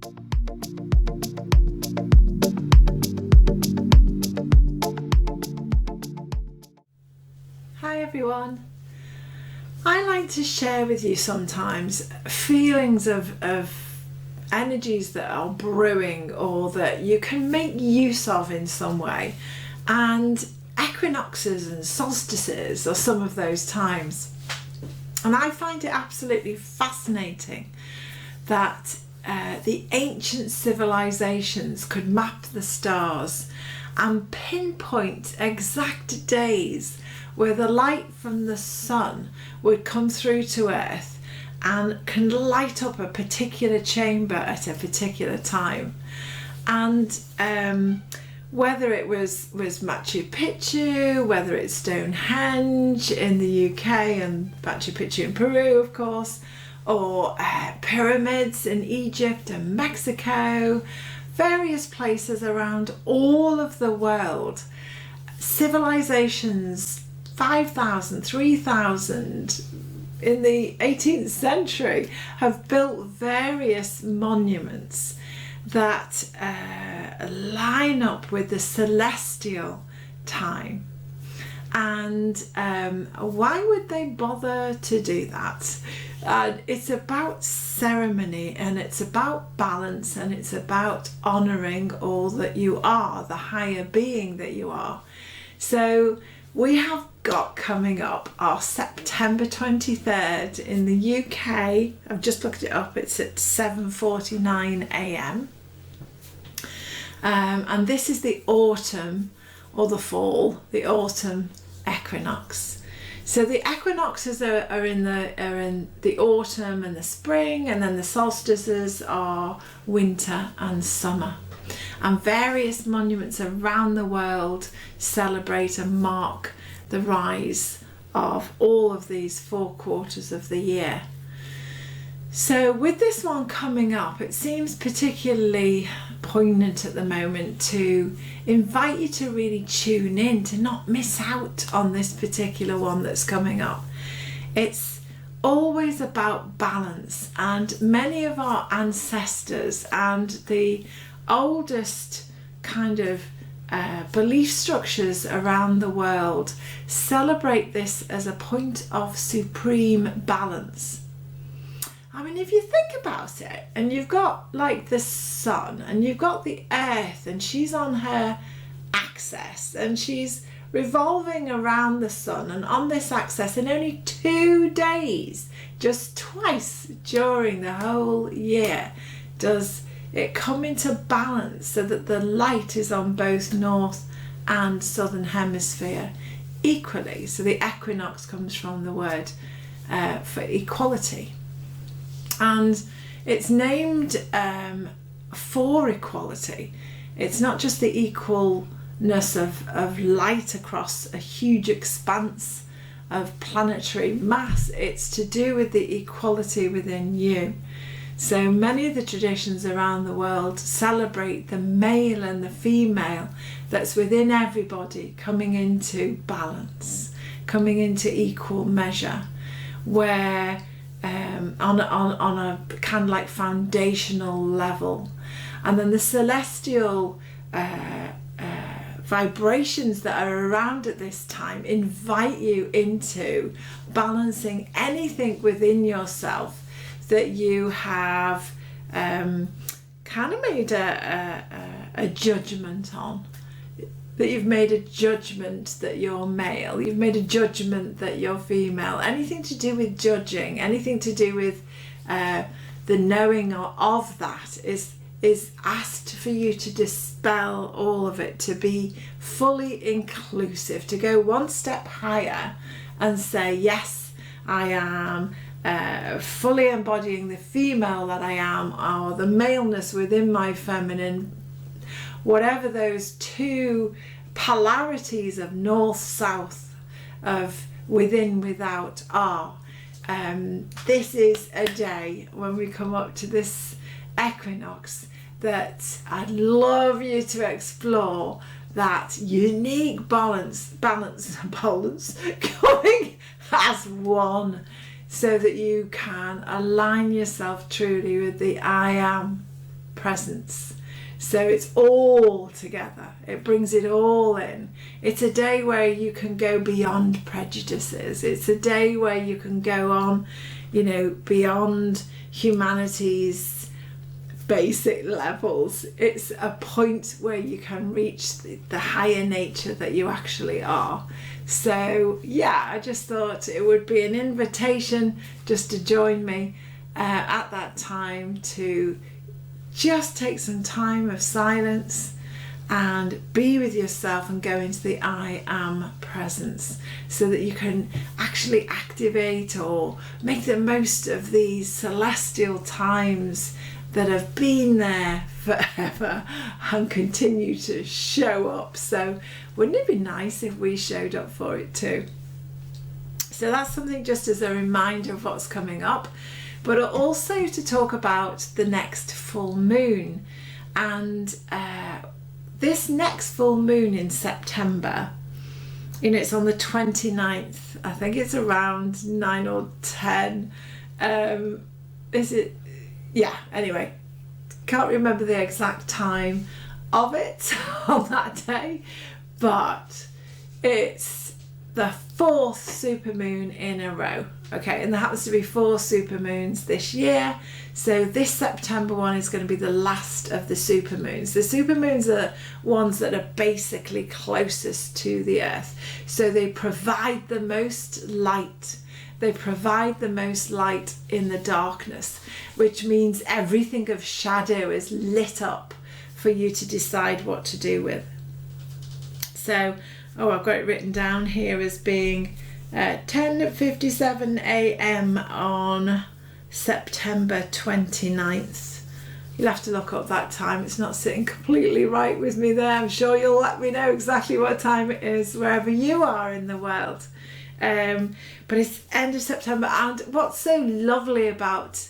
Hi everyone. I like to share with you sometimes feelings of energies that are brewing or that you can make use of in some way, and equinoxes and solstices are some of those times. And I find it absolutely fascinating that the ancient civilizations could map the stars and pinpoint exact days where the light from the sun would come through to Earth and can light up a particular chamber at a particular time. And whether it was Machu Picchu, whether it's Stonehenge in the UK and Machu Picchu in Peru, of course, or pyramids in Egypt and Mexico, various places around all of the world, civilizations 5,000, 3,000 in the 18th century have built various monuments that line up with the celestial time. And why would they bother to do that? It's about ceremony, and it's about balance, and it's about honouring all that you are, the higher being that you are. So we have got coming up our September 23rd in the UK. I've just looked it up, it's at 7:49 a.m. And this is the autumn or the fall, the autumn equinox. So the equinoxes are in the autumn and the spring, and then the solstices are winter and summer. And various monuments around the world celebrate and mark the rise of all of these 4 quarters of the year. So with this one coming up, it seems particularly poignant at the moment to invite you to really tune in, to not miss out on this particular one that's coming up. It's always about balance, and many of our ancestors and the oldest kind of belief structures around the world celebrate this as a point of supreme balance. I mean, if you think about it, and you've got like the sun and you've got the earth, and she's on her axis and she's revolving around the sun, and on this axis in only 2 days, just twice during the whole year, does it come into balance so that the light is on both north and southern hemisphere equally. So the equinox comes from the word for equality, and it's named for equality. It's not just the equalness of light across a huge expanse of planetary mass, it's to do with the equality within you. So many of the traditions around the world celebrate the male and the female that's within everybody coming into balance, coming into equal measure, where on a kind of like foundational level. And then the celestial vibrations that are around at this time invite you into balancing anything within yourself that you have kind of made a judgment on, that you've made a judgment that you're male, you've made a judgment that you're female. Anything to do with judging, anything to do with the knowing of that is asked for you to dispel all of it, to be fully inclusive, to go one step higher and say, yes, I am fully embodying the female that I am, or the maleness within my feminine, whatever those 2 polarities of north, south, of within, without are. This is a day when we come up to this equinox that I'd love you to explore that unique balance going as one, so that you can align yourself truly with the I am presence. So it's all together. It brings it all in. It's a day where you can go beyond prejudices. It's a day where you can go on, you know, beyond humanity's basic levels. It's a point where you can reach the higher nature that you actually are. So yeah, I just thought it would be an invitation just to join me at that time to just take some time of silence and be with yourself and go into the I am presence, so that you can actually activate or make the most of these celestial times that have been there forever and continue to show up. So wouldn't it be nice if we showed up for it too? So that's something just as a reminder of what's coming up, but also to talk about the next full moon. And this next full moon in September, you know, it's on the 29th. I think it's around 9 or 10. Is it? Yeah, anyway, can't remember the exact time of it on that day, but it's the 4th supermoon in a row. Okay, and there happens to be 4 supermoons this year. So this September one is going to be the last of the supermoons. The supermoons are ones that are basically closest to the Earth. So they provide the most light. They provide the most light in the darkness, which means everything of shadow is lit up for you to decide what to do with. So, I've got it written down here as being 10:57 a.m. on September 29th. You'll have to look up that time. It's not sitting completely right with me there. I'm sure you'll let me know exactly what time it is wherever you are in the world. But it's end of September, and what's so lovely about,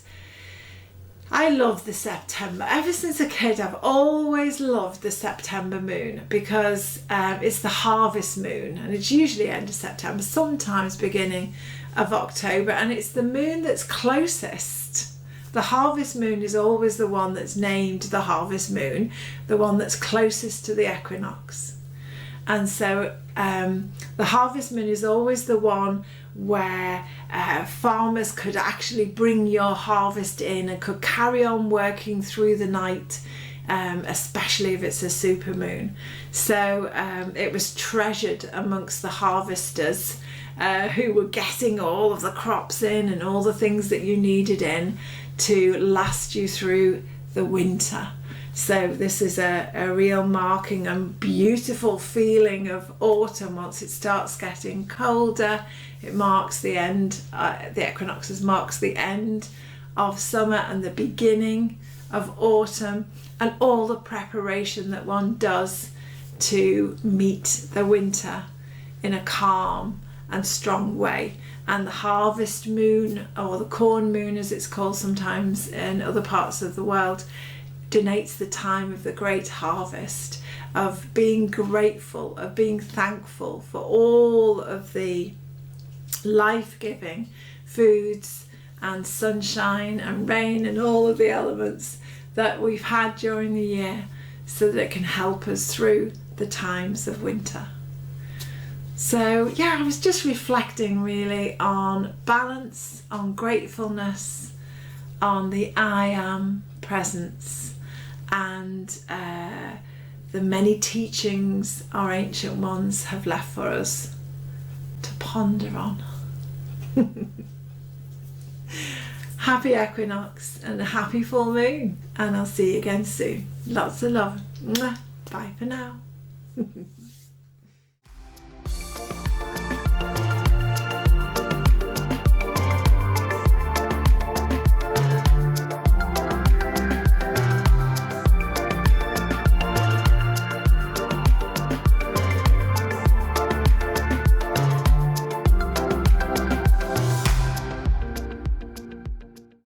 I love the September. Ever since a kid, I've always loved the September moon, because it's the harvest moon, and it's usually end of September, sometimes beginning of October, and it's the moon that's closest. The harvest moon is always the one that's named the harvest moon, the one that's closest to the equinox. And so the harvest moon is always the one where farmers could actually bring your harvest in and could carry on working through the night, especially if it's a supermoon. So it was treasured amongst the harvesters who were getting all of the crops in and all the things that you needed in to last you through the winter. So this is a real marking and beautiful feeling of autumn. Once it starts getting colder, it marks the end, the equinoxes marks the end of summer and the beginning of autumn, and all the preparation that one does to meet the winter in a calm and strong way. And the harvest moon, or the corn moon as it's called sometimes in other parts of the world, denotes the time of the great harvest, of being grateful, of being thankful for all of the life-giving foods and sunshine and rain and all of the elements that we've had during the year, so that it can help us through the times of winter. So yeah, I was just reflecting really on balance, on gratefulness, on the I am presence, and the many teachings our ancient ones have left for us to ponder on. Happy equinox and a happy full moon, and I'll see you again soon. Lots of love. Mwah. Bye for now.